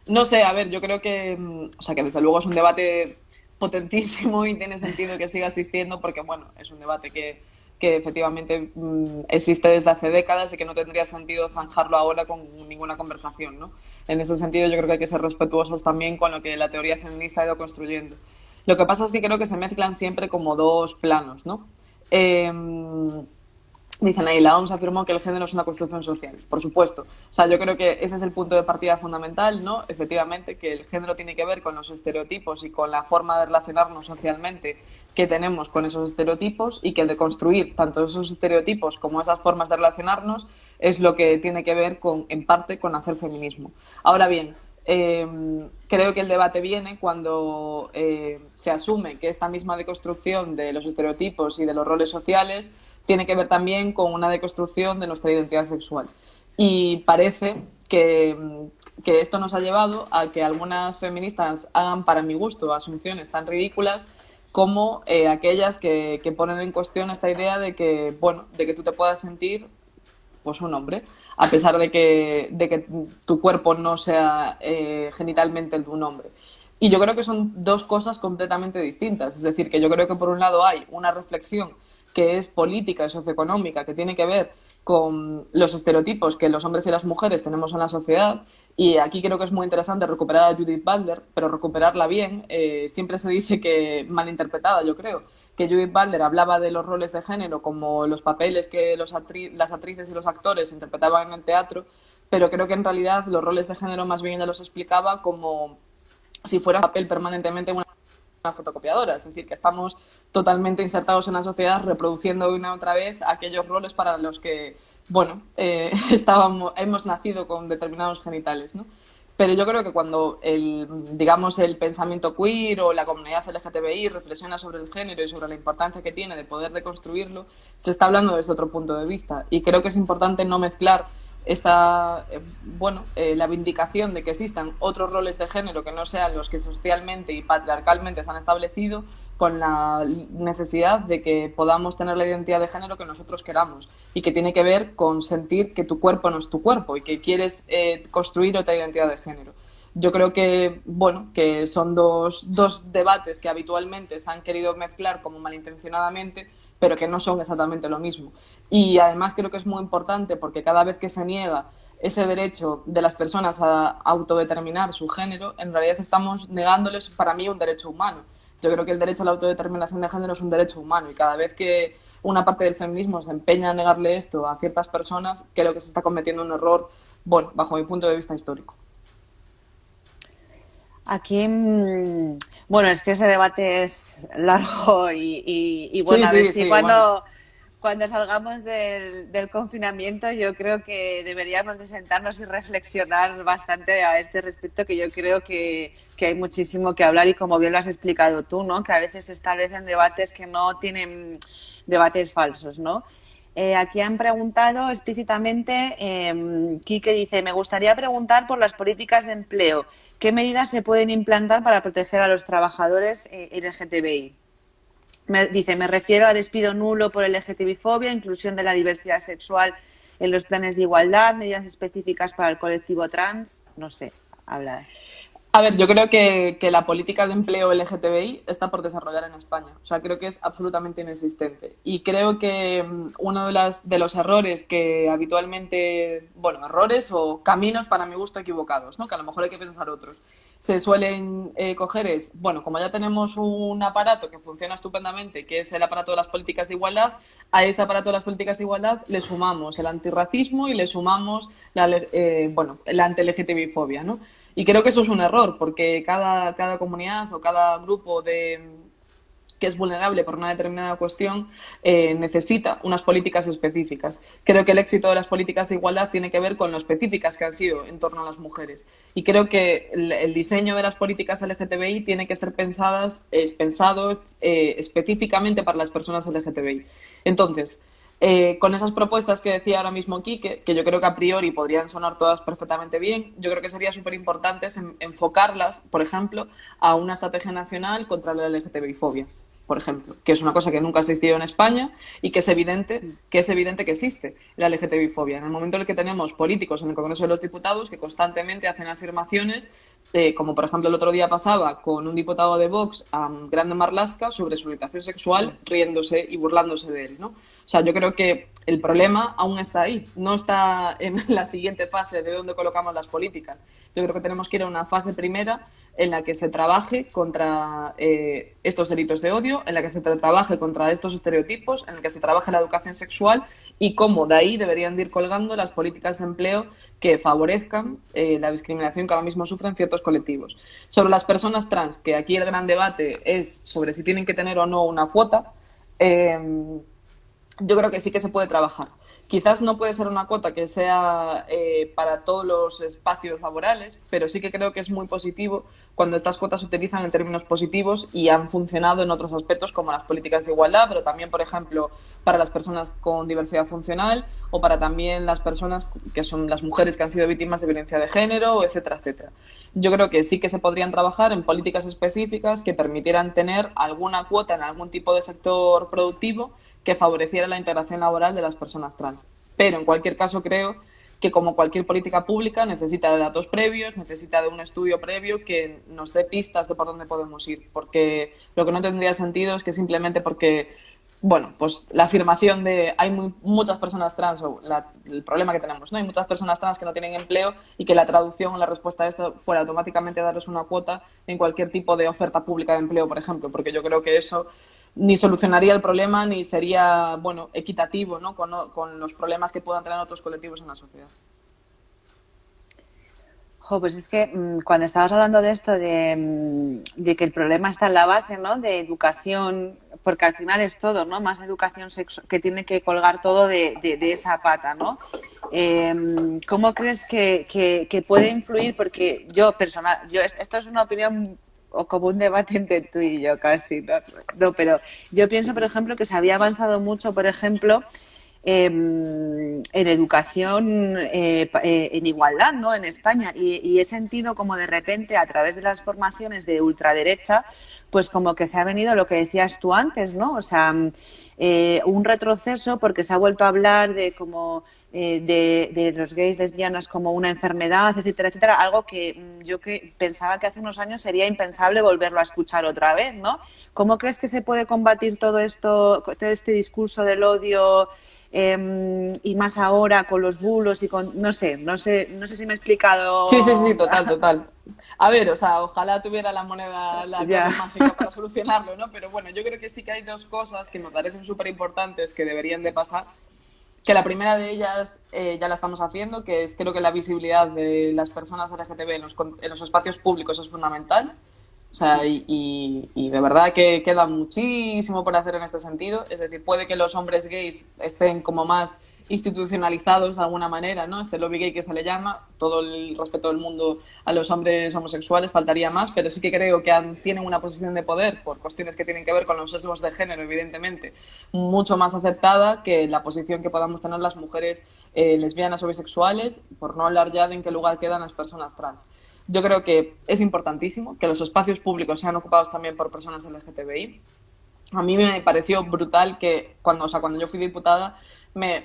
No sé, a ver, yo creo que, o sea, que desde luego es un debate potentísimo y tiene sentido que siga existiendo porque, bueno, es un debate que efectivamente existe desde hace décadas y que no tendría sentido zanjarlo ahora con ninguna conversación, ¿no? En ese sentido yo creo que hay que ser respetuosos también con lo que la teoría feminista ha ido construyendo. Lo que pasa es que creo que se mezclan siempre como dos planos, ¿no? Dicen ahí, la OMS afirmó que el género es una construcción social, por supuesto. O sea, yo creo que ese es el punto de partida fundamental, ¿no? Efectivamente, que el género tiene que ver con los estereotipos y con la forma de relacionarnos socialmente que tenemos con esos estereotipos y que el de construir tanto esos estereotipos como esas formas de relacionarnos es lo que tiene que ver con, en parte, con hacer feminismo. Ahora bien, creo que el debate viene cuando se asume que esta misma deconstrucción de los estereotipos y de los roles sociales tiene que ver también con una deconstrucción de nuestra identidad sexual. Y parece que esto nos ha llevado a que algunas feministas hagan, para mi gusto, asunciones tan ridículas como aquellas que ponen en cuestión esta idea de que, bueno, de que tú te puedas sentir pues un hombre, a pesar de que tu cuerpo no sea genitalmente el de un hombre. Y yo creo que son dos cosas completamente distintas. Es decir, que yo creo que por un lado hay una reflexión que es política y socioeconómica, que tiene que ver con los estereotipos que los hombres y las mujeres tenemos en la sociedad. Y aquí creo que es muy interesante recuperar a Judith Butler, pero recuperarla bien. Siempre se dice que malinterpretada, yo creo, que Judith Butler hablaba de los roles de género como los papeles que las actrices y los actores interpretaban en el teatro, pero creo que en realidad los roles de género más bien ella los explicaba como si fuera papel permanentemente una fotocopiadora, es decir, que estamos totalmente insertados en la sociedad reproduciendo una y otra vez aquellos roles para los que, bueno, hemos nacido con determinados genitales, ¿no? Pero yo creo que cuando digamos, el pensamiento queer o la comunidad LGTBI reflexiona sobre el género y sobre la importancia que tiene de poder deconstruirlo, se está hablando desde otro punto de vista. Y creo que es importante no mezclar la vindicación de que existan otros roles de género que no sean los que socialmente y patriarcalmente se han establecido con la necesidad de que podamos tener la identidad de género que nosotros queramos y que tiene que ver con sentir que tu cuerpo no es tu cuerpo y que quieres construir otra identidad de género. Yo creo que, bueno, que son dos debates que habitualmente se han querido mezclar como malintencionadamente, pero que no son exactamente lo mismo. Y además creo que es muy importante porque cada vez que se niega ese derecho de las personas a autodeterminar su género, en realidad estamos negándoles, para mí, un derecho humano. Yo creo que el derecho a la autodeterminación de género es un derecho humano y cada vez que una parte del feminismo se empeña en negarle esto a ciertas personas, creo que se está cometiendo un error, bueno, bajo mi punto de vista histórico. Aquí, bueno, es que ese debate es largo y bueno, Sí, a ver sí, si sí, bueno. cuando salgamos del confinamiento yo creo que deberíamos de sentarnos y reflexionar bastante a este respecto, que yo creo que hay muchísimo que hablar y como bien lo has explicado tú, ¿no? Que a veces se establecen debates que no tienen debates falsos, ¿no? Aquí han preguntado explícitamente, Quique dice, me gustaría preguntar por las políticas de empleo. ¿Qué medidas se pueden implantar para proteger a los trabajadores LGTBI? Dice, me refiero a despido nulo por LGTBI-fobia, inclusión de la diversidad sexual en los planes de igualdad, medidas específicas para el colectivo trans. No sé, habla. A ver, yo creo que la política de empleo LGTBI está por desarrollar en España. O sea, creo que es absolutamente inexistente. Y creo que uno de los errores que habitualmente, bueno, errores o caminos para mi gusto equivocados, ¿no? Que a lo mejor hay que pensar otros, se suelen coger es, bueno, como ya tenemos un aparato que funciona estupendamente, que es el aparato de las políticas de igualdad, a ese aparato de las políticas de igualdad le sumamos el antirracismo y le sumamos la anti-LGTBI-fobia, ¿no? Y creo que eso es un error, porque cada comunidad o cada grupo que es vulnerable por una determinada cuestión necesita unas políticas específicas. Creo que el éxito de las políticas de igualdad tiene que ver con lo específicas que han sido en torno a las mujeres. Y creo que el diseño de las políticas LGTBI tiene que ser pensado específicamente para las personas LGTBI. Entonces, con esas propuestas que decía ahora mismo Quique, que yo creo que a priori podrían sonar todas perfectamente bien, yo creo que sería súper importante enfocarlas, por ejemplo, a una estrategia nacional contra la LGTBI-fobia, por ejemplo, que es una cosa que nunca ha existido en España y que es evidente que existe la LGTBI-fobia. En el momento en el que tenemos políticos en el Congreso de los Diputados que constantemente hacen afirmaciones, como por ejemplo el otro día pasaba con un diputado de Vox, Grande Marlaska, sobre su orientación sexual, riéndose y burlándose de él, ¿no? O sea, yo creo que el problema aún está ahí, no está en la siguiente fase de dónde colocamos las políticas. Yo creo que tenemos que ir a una fase primera en la que se trabaje contra estos delitos de odio, en la que se trabaje contra estos estereotipos, en la que se trabaje la educación sexual y cómo de ahí deberían de ir colgando las políticas de empleo que favorezcan la discriminación que ahora mismo sufren ciertos colectivos. Sobre las personas trans, que aquí el gran debate es sobre si tienen que tener o no una cuota, yo creo que sí que se puede trabajar. Quizás no puede ser una cuota que sea para todos los espacios laborales, pero sí que creo que es muy positivo cuando estas cuotas se utilizan en términos positivos y han funcionado en otros aspectos como las políticas de igualdad, pero también, por ejemplo, para las personas con diversidad funcional o para también las personas que son las mujeres que han sido víctimas de violencia de género, etcétera, etcétera. Yo creo que sí que se podrían trabajar en políticas específicas que permitieran tener alguna cuota en algún tipo de sector productivo que favoreciera la integración laboral de las personas trans. Pero, en cualquier caso, creo que, como cualquier política pública, necesita de datos previos, necesita de un estudio previo que nos dé pistas de por dónde podemos ir. Porque lo que no tendría sentido es que simplemente porque, bueno, pues la afirmación de hay muchas personas trans, o el problema que tenemos, ¿no? Hay muchas personas trans que no tienen empleo, y que la traducción o la respuesta a esto fuera automáticamente darles una cuota en cualquier tipo de oferta pública de empleo, por ejemplo, porque yo creo que eso ni solucionaría el problema ni sería, bueno, equitativo, ¿no? Con los problemas que puedan tener otros colectivos en la sociedad. Jo, pues es que cuando estabas hablando de esto, de que el problema está en la base, ¿no? De educación, porque al final es todo, ¿no? Más educación sexual, que tiene que colgar todo de esa pata, ¿no? ¿Cómo crees que puede influir? Porque yo personal, esto es una opinión o como un debate entre tú y yo casi, ¿no? No, pero yo pienso, por ejemplo, que se había avanzado mucho, por ejemplo, en educación, en igualdad, ¿no? En España, y he sentido como de repente a través de las formaciones de ultraderecha, pues como que se ha venido lo que decías tú antes, ¿no? O sea, un retroceso porque se ha vuelto a hablar de como de los gays, lesbianas como una enfermedad, etcétera, etcétera, algo que yo que pensaba que hace unos años sería impensable volverlo a escuchar otra vez, ¿no? ¿Cómo crees que se puede combatir todo esto, todo este discurso del odio? Y más ahora con los bulos y con no sé si me he Sí, sí, explicado. sí, total, total. A ver, o sea, ojalá tuviera la moneda, la Ya. clave mágica para solucionarlo, ¿no? Pero bueno, yo creo que sí que hay dos cosas que me parecen súper importantes que deberían de pasar. Que la primera de ellas ya la estamos haciendo, que es, creo que la visibilidad de las personas LGTB en los espacios públicos es fundamental. O sea, y de verdad que queda muchísimo por hacer en este sentido. Es decir, puede que los hombres gays estén como más institucionalizados de alguna manera, ¿no? Este lobby gay que se le llama, todo el respeto del mundo a los hombres homosexuales, faltaría más, pero sí que creo que tienen una posición de poder por cuestiones que tienen que ver con los sesgos de género, evidentemente, mucho más aceptada que la posición que podamos tener las mujeres lesbianas o bisexuales, por no hablar ya de en qué lugar quedan las personas trans. Yo creo que es importantísimo que los espacios públicos sean ocupados también por personas LGTBI. A mí me pareció brutal que cuando yo fui diputada,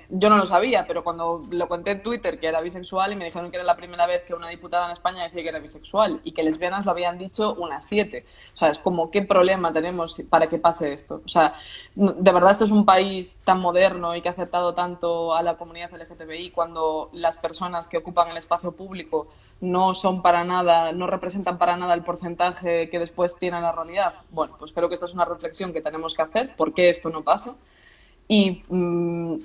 yo no lo sabía, pero cuando lo conté en Twitter que era bisexual, y me dijeron que era la primera vez que una diputada en España decía que era bisexual, y que lesbianas lo habían dicho unas 7. O sea, es como, ¿qué problema tenemos para que pase esto? O sea, de verdad, esto es un país tan moderno y que ha aceptado tanto a la comunidad LGTBI, cuando las personas que ocupan el espacio público no son para nada, no representan para nada el porcentaje que después tiene la realidad. Bueno, pues creo que esta es una reflexión que tenemos que hacer. ¿Por qué esto no pasa? Y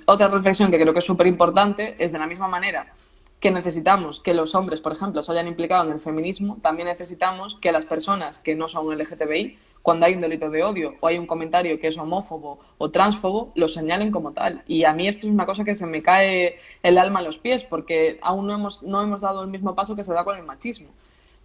otra reflexión que creo que es súper importante es, de la misma manera que necesitamos que los hombres, por ejemplo, se hayan implicado en el feminismo, también necesitamos que las personas que no son LGTBI, cuando hay un delito de odio o hay un comentario que es homófobo o transfobo, lo señalen como tal. Y a mí esto es una cosa que se me cae el alma a los pies, porque aún no hemos dado el mismo paso que se da con el machismo.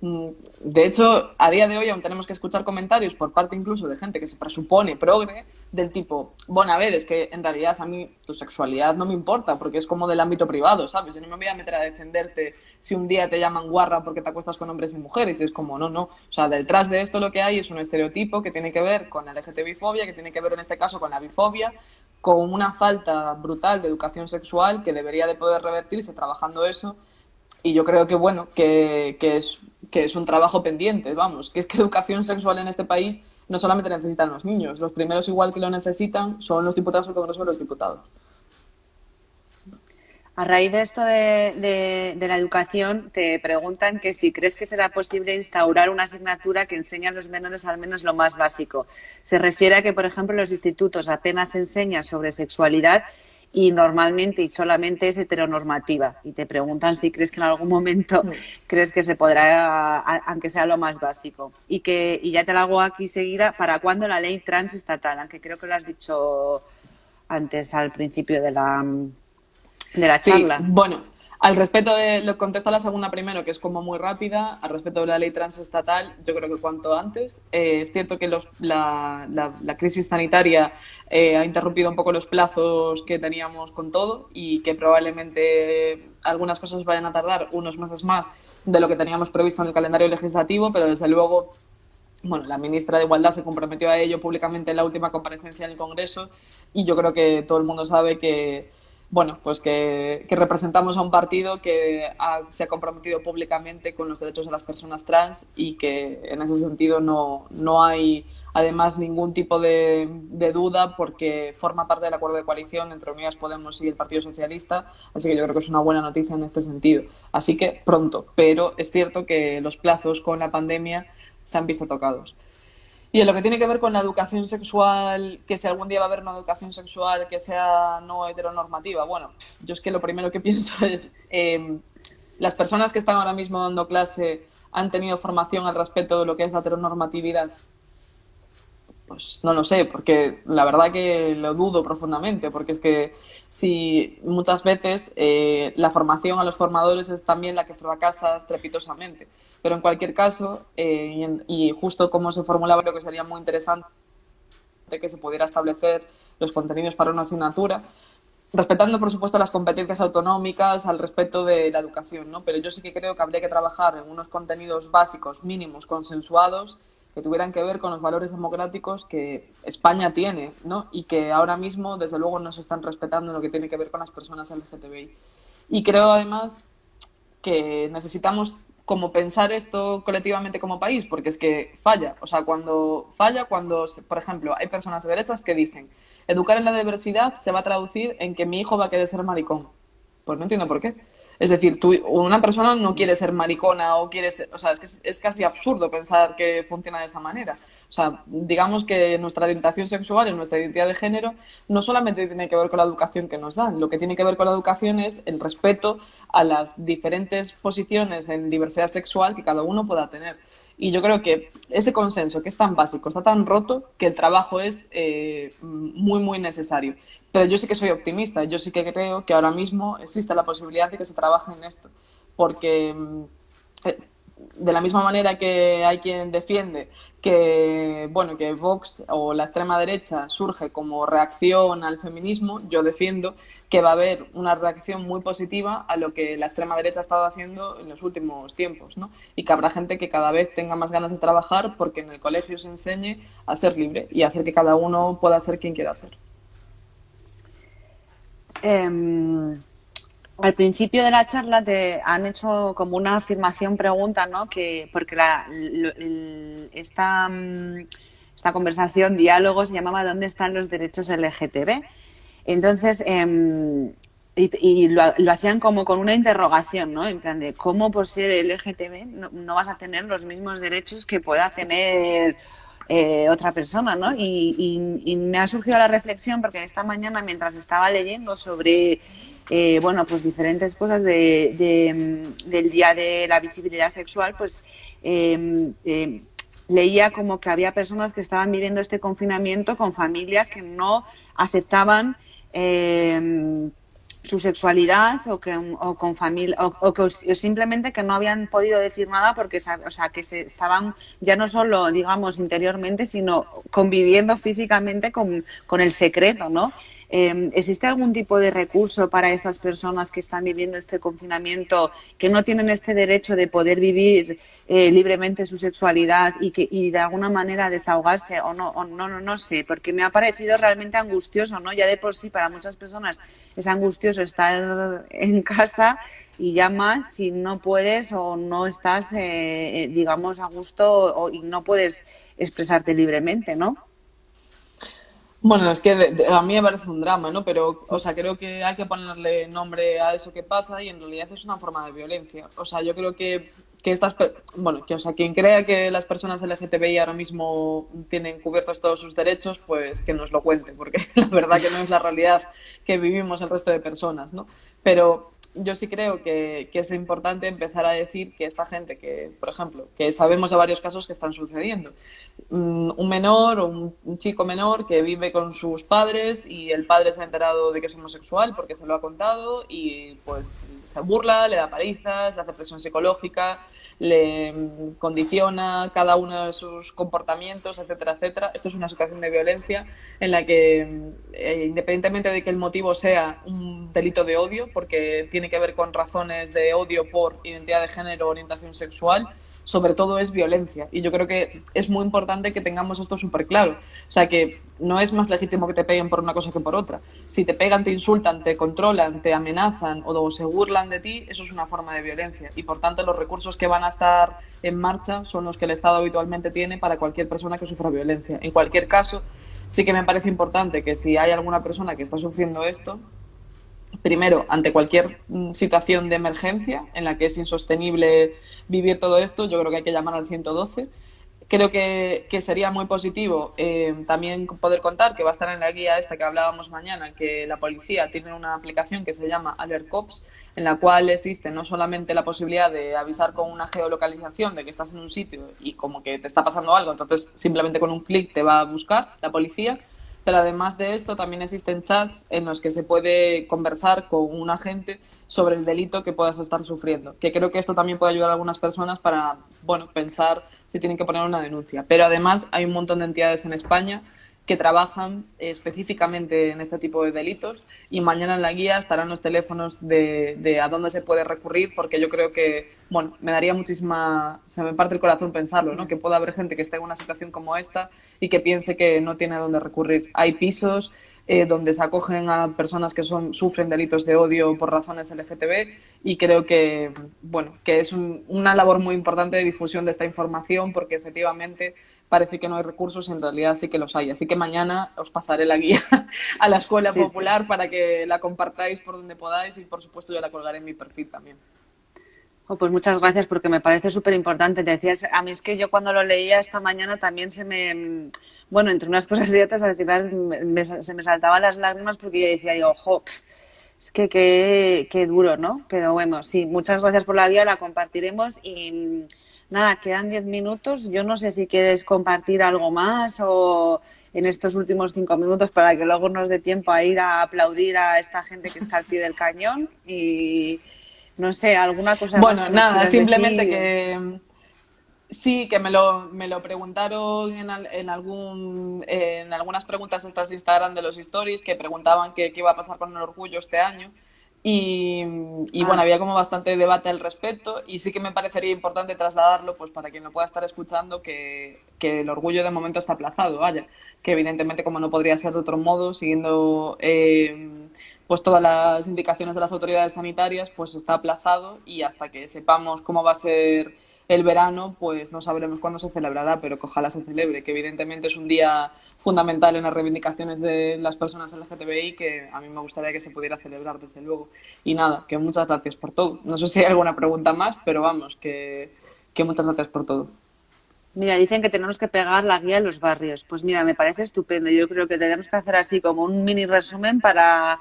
De hecho, a día de hoy aún tenemos que escuchar comentarios por parte incluso de gente que se presupone progre, del tipo, bueno, a ver, es que en realidad a mí tu sexualidad no me importa porque es como del ámbito privado, ¿sabes? Yo no me voy a meter a defenderte si un día te llaman guarra porque te acuestas con hombres y mujeres. Y es como, no. O sea, detrás de esto lo que hay es un estereotipo que tiene que ver con la LGTBI-fobia, que tiene que ver en este caso con la bifobia, con una falta brutal de educación sexual que debería de poder revertirse trabajando eso. Y yo creo que, bueno, que es un trabajo pendiente, vamos, que es que educación sexual en este país no solamente necesitan los niños, los primeros igual que lo necesitan son los diputados del Congreso de los Diputados. A raíz de esto de la educación, te preguntan que si crees que será posible instaurar una asignatura que enseñe a los menores al menos lo más básico. Se refiere a que, por ejemplo, en los institutos apenas se enseña sobre sexualidad y normalmente y solamente es heteronormativa. Y te preguntan si crees que en algún momento crees que se podrá, aunque sea lo más básico. Y ya te lo hago aquí seguida, ¿para cuándo la ley transestatal? Aunque creo que lo has dicho antes al principio de la de la Sí, charla. bueno, al respecto de, lo contesto a la segunda primero, que es como muy rápida, al respecto de la ley transestatal, yo creo que cuanto antes. Es cierto que la crisis sanitaria ha interrumpido un poco los plazos que teníamos con todo y que probablemente algunas cosas vayan a tardar unos meses más de lo que teníamos previsto en el calendario legislativo, pero desde luego bueno, la ministra de Igualdad se comprometió a ello públicamente en la última comparecencia en el Congreso y yo creo que todo el mundo sabe que, bueno, pues que representamos a un partido que se ha comprometido públicamente con los derechos de las personas trans y que en ese sentido no hay además ningún tipo de duda porque forma parte del acuerdo de coalición entre Unidas Podemos y el Partido Socialista, así que yo creo que es una buena noticia en este sentido. Así que pronto, pero es cierto que los plazos con la pandemia se han visto tocados. Y en lo que tiene que ver con la educación sexual, que si algún día va a haber una educación sexual que sea no heteronormativa, bueno, yo es que lo primero que pienso es las personas que están ahora mismo dando clase han tenido formación al respecto de lo que es la heteronormatividad. Pues no lo sé, porque la verdad que lo dudo profundamente, porque es que si muchas veces la formación a los formadores es también la que fracasa estrepitosamente. Pero en cualquier caso, y justo como se formulaba, creo que sería muy interesante que se pudiera establecer los contenidos para una asignatura, respetando, por supuesto, las competencias autonómicas al respecto de la educación, ¿no? Pero yo sí que creo que habría que trabajar en unos contenidos básicos, mínimos, consensuados, que tuvieran que ver con los valores democráticos que España tiene, ¿no? Y que ahora mismo, desde luego, no se están respetando en lo que tiene que ver con las personas LGTBI. Y creo, además, que necesitamos como pensar esto colectivamente como país, porque es que falla. O sea, cuando, por ejemplo, hay personas de derechas que dicen educar en la diversidad se va a traducir en que mi hijo va a querer ser maricón. Pues no entiendo por qué. Es decir, una persona no quiere ser maricona o quiere ser, o sea, es que es casi absurdo pensar que funciona de esa manera. O sea, digamos que nuestra orientación sexual y nuestra identidad de género no solamente tiene que ver con la educación que nos dan, lo que tiene que ver con la educación es el respeto a las diferentes posiciones en diversidad sexual que cada uno pueda tener. Y yo creo que ese consenso que es tan básico, está tan roto, que el trabajo es muy, muy necesario. Pero yo sí que soy optimista, yo sí que creo que ahora mismo existe la posibilidad de que se trabaje en esto. Porque de la misma manera que hay quien defiende que, bueno, que Vox o la extrema derecha surge como reacción al feminismo, yo defiendo que va a haber una reacción muy positiva a lo que la extrema derecha ha estado haciendo en los últimos tiempos, ¿no? Y que habrá gente que cada vez tenga más ganas de trabajar porque en el colegio se enseñe a ser libre y a hacer que cada uno pueda ser quien quiera ser. Al principio de la charla te han hecho como una afirmación pregunta, ¿no? Que porque esta conversación, diálogo, se llamaba ¿Dónde están los derechos LGTB? Entonces, y lo hacían como con una interrogación, ¿no? En plan de cómo por ser LGTB no vas a tener los mismos derechos que pueda tener otra persona, ¿no? Y me ha surgido la reflexión porque esta mañana, mientras estaba leyendo sobre, bueno, pues diferentes cosas del Día de la Visibilidad Sexual, pues leía como que había personas que estaban viviendo este confinamiento con familias que no aceptaban su sexualidad o con familia o simplemente que no habían podido decir nada porque o sea que se estaban ya no solo digamos interiormente sino conviviendo físicamente con el secreto, ¿no? ¿Existe algún tipo de recurso para estas personas que están viviendo este confinamiento, que no tienen este derecho de poder vivir libremente su sexualidad y de alguna manera desahogarse no sé, porque me ha parecido realmente angustioso, ¿no? Ya de por sí para muchas personas es angustioso estar en casa y ya más si no puedes o no estás, digamos, a gusto y no puedes expresarte libremente, ¿no? Bueno, es que a mí me parece un drama, ¿no? Pero, o sea, creo que hay que ponerle nombre a eso que pasa y en realidad es una forma de violencia. O sea, yo creo que bueno, que, o sea, quien crea que las personas LGTBI ahora mismo tienen cubiertos todos sus derechos, pues que nos lo cuente, porque la verdad que no es la realidad que vivimos el resto de personas, ¿no? Pero yo sí creo que es importante empezar a decir que esta gente que, por ejemplo, que sabemos de varios casos que están sucediendo, un menor o un chico menor que vive con sus padres y el padre se ha enterado de que es homosexual porque se lo ha contado y pues se burla, le da palizas, le hace presión psicológica, le condiciona cada uno de sus comportamientos, etcétera, etcétera. Esto es una situación de violencia en la que, independientemente de que el motivo sea un delito de odio, porque tiene que ver con razones de odio por identidad de género o orientación sexual, sobre todo es violencia. Y yo creo que es muy importante que tengamos esto súper claro. O sea, que no es más legítimo que te peguen por una cosa que por otra. Si te pegan, te insultan, te controlan, te amenazan o se burlan de ti, eso es una forma de violencia. Y por tanto, los recursos que van a estar en marcha son los que el Estado habitualmente tiene para cualquier persona que sufra violencia. En cualquier caso, sí que me parece importante que si hay alguna persona que está sufriendo esto, primero, ante cualquier situación de emergencia en la que es insostenible vivir todo esto, yo creo que hay que llamar al 112. Creo que sería muy positivo también poder contar que va a estar en la guía esta que hablábamos mañana, que la policía tiene una aplicación que se llama Alert Cops, en la cual existe no solamente la posibilidad de avisar con una geolocalización de que estás en un sitio y como que te está pasando algo, entonces simplemente con un clic te va a buscar la policía, pero además de esto también existen chats en los que se puede conversar con un agente sobre el delito que puedas estar sufriendo, que creo que esto también puede ayudar a algunas personas para, bueno, pensar si tienen que poner una denuncia. Pero además hay un montón de entidades en España que trabajan específicamente en este tipo de delitos y mañana en la guía estarán los teléfonos de a dónde se puede recurrir, porque yo creo que, bueno, me daría muchísima, se me parte el corazón pensarlo, ¿no? Que pueda haber gente que esté en una situación como esta y que piense que no tiene a dónde recurrir. Hay pisos donde se acogen a personas que sufren delitos de odio por razones LGTB y creo que, bueno, que es una labor muy importante de difusión de esta información porque efectivamente parece que no hay recursos y en realidad sí que los hay. Así que mañana os pasaré la guía a la Escuela Popular para que la compartáis por donde podáis y por supuesto yo la colgaré en mi perfil también. Oh, pues muchas gracias porque me parece súper importante. Te decías, a mí es que yo cuando lo leía esta mañana también bueno, entre unas cosas y otras al final se me saltaban las lágrimas porque yo decía, digo, ojo, es que qué duro, ¿no? Pero bueno, sí, muchas gracias por la guía, la compartiremos y nada, quedan 10 minutos. Yo no sé si quieres compartir algo más o en estos últimos 5 minutos para que luego nos dé tiempo a ir a aplaudir a esta gente que está al pie del cañón y no sé, alguna cosa más. Bueno, nada, simplemente decir? Que sí, que me lo preguntaron en algunas preguntas estas de Instagram de los stories que preguntaban qué iba a pasar con el orgullo este año y bueno, había como bastante debate al respecto y sí que me parecería importante trasladarlo pues para quien lo pueda estar escuchando que el orgullo de momento está aplazado, vaya, que evidentemente como no podría ser de otro modo, siguiendo pues todas las indicaciones de las autoridades sanitarias, pues está aplazado y hasta que sepamos cómo va a ser el verano, pues no sabremos cuándo se celebrará, pero que ojalá se celebre, que evidentemente es un día fundamental en las reivindicaciones de las personas LGTBI que a mí me gustaría que se pudiera celebrar, desde luego. Y nada, que muchas gracias por todo. No sé si hay alguna pregunta más, pero vamos, que muchas gracias por todo. Mira, dicen que tenemos que pegar la guía en los barrios. Pues mira, me parece estupendo. Yo creo que tenemos que hacer así como un mini resumen para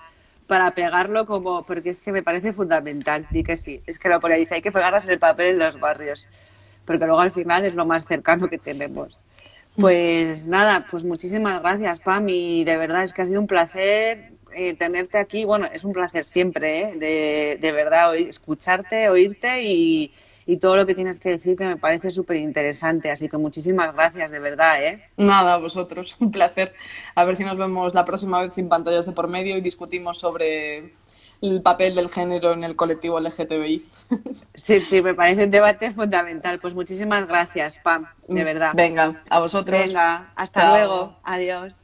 pegarlo como, porque es que me parece fundamental. Di que sí, es que lo por ahí dice, hay que pegarlas en el papel en los barrios, porque luego al final es lo más cercano que tenemos. Pues nada, pues muchísimas gracias, Pam, y de verdad es que ha sido un placer tenerte aquí. Bueno, es un placer siempre, de verdad, escucharte, oírte y todo lo que tienes que decir que me parece súper interesante. Así que muchísimas gracias, de verdad, Nada, a vosotros, un placer. A ver si nos vemos la próxima vez sin pantallas de por medio y discutimos sobre el papel del género en el colectivo LGTBI. Sí, me parece un debate fundamental. Pues muchísimas gracias, Pam, de verdad. Venga, a vosotros. Venga, hasta Chao. luego. Adiós.